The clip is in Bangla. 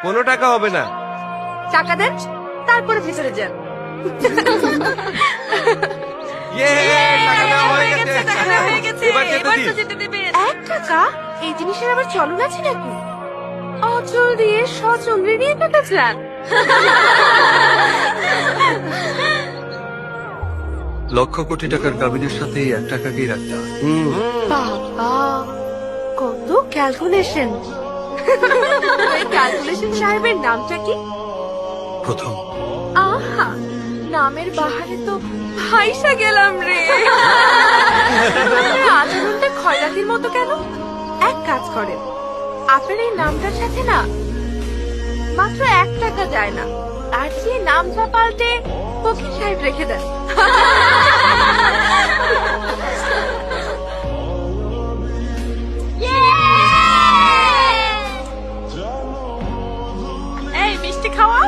কোনো টাকা হবে না। টাকা দেন, তারপরে ভিতরে যান। টাকা দেওয়া হয়ে গেছে। এবার যেতে দিন। 1 টাকা? এই জিনিসের আবার চলন আছে নাকি? অচল দিয়ে সচল ঋণিয়ে টাকা চান? লক্ষ কোটি টাকার কাবিনের সাথে এই 1 টাকাকেই রাখতে হয়। বাবা, কত ক্যালকুলেশন! ক্যালকুলেশন সাহেবের নামটা কি? প্রথম আহা, নামের বাহারে তো ভাইসা গেলাম রে। আচরণটা খয়রাতির মতো কেন? এক কাজ করেন, আপনার এই নামটার সাথে না মাত্র 1 টাকা যায় না, আর যে নামটা পাল্টে ফকির সাহেব রেখে দেন। এই মিষ্টি খাওয়া।